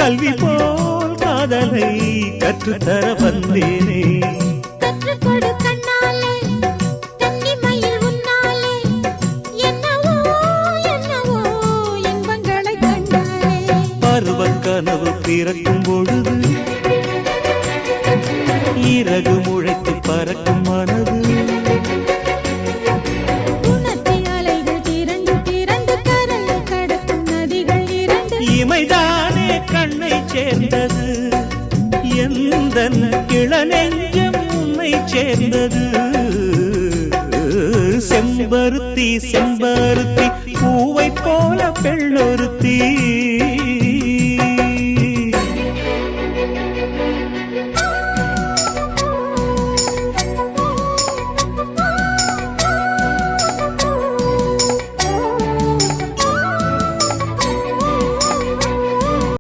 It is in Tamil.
கல்வி போல் காதலை கற்றுத்தர வந்தேனே. கற்றுக்கொடு கண்ணாலே கன்னிமயில் உன்னாலே என்னவோ என்னவோ இன்பங்களை கண்டாலே. பருவக் கனவு பிறக்கும் பொழுது இறகு முளைத்து பறக்கும் மனது. உணர்ச்சி அலைகள் திரண்டு திரண்டு கரையை கடக்கும் நதிகள் இரண்டு. இமைதானே கண்ணை சேர்ந்தது, எந்தன் இளநெஞ்சம் உன்னை சேர்ந்தது. செம்பருத்தி செம்பருத்தி பூவை போல பெண்ணொருத்தி.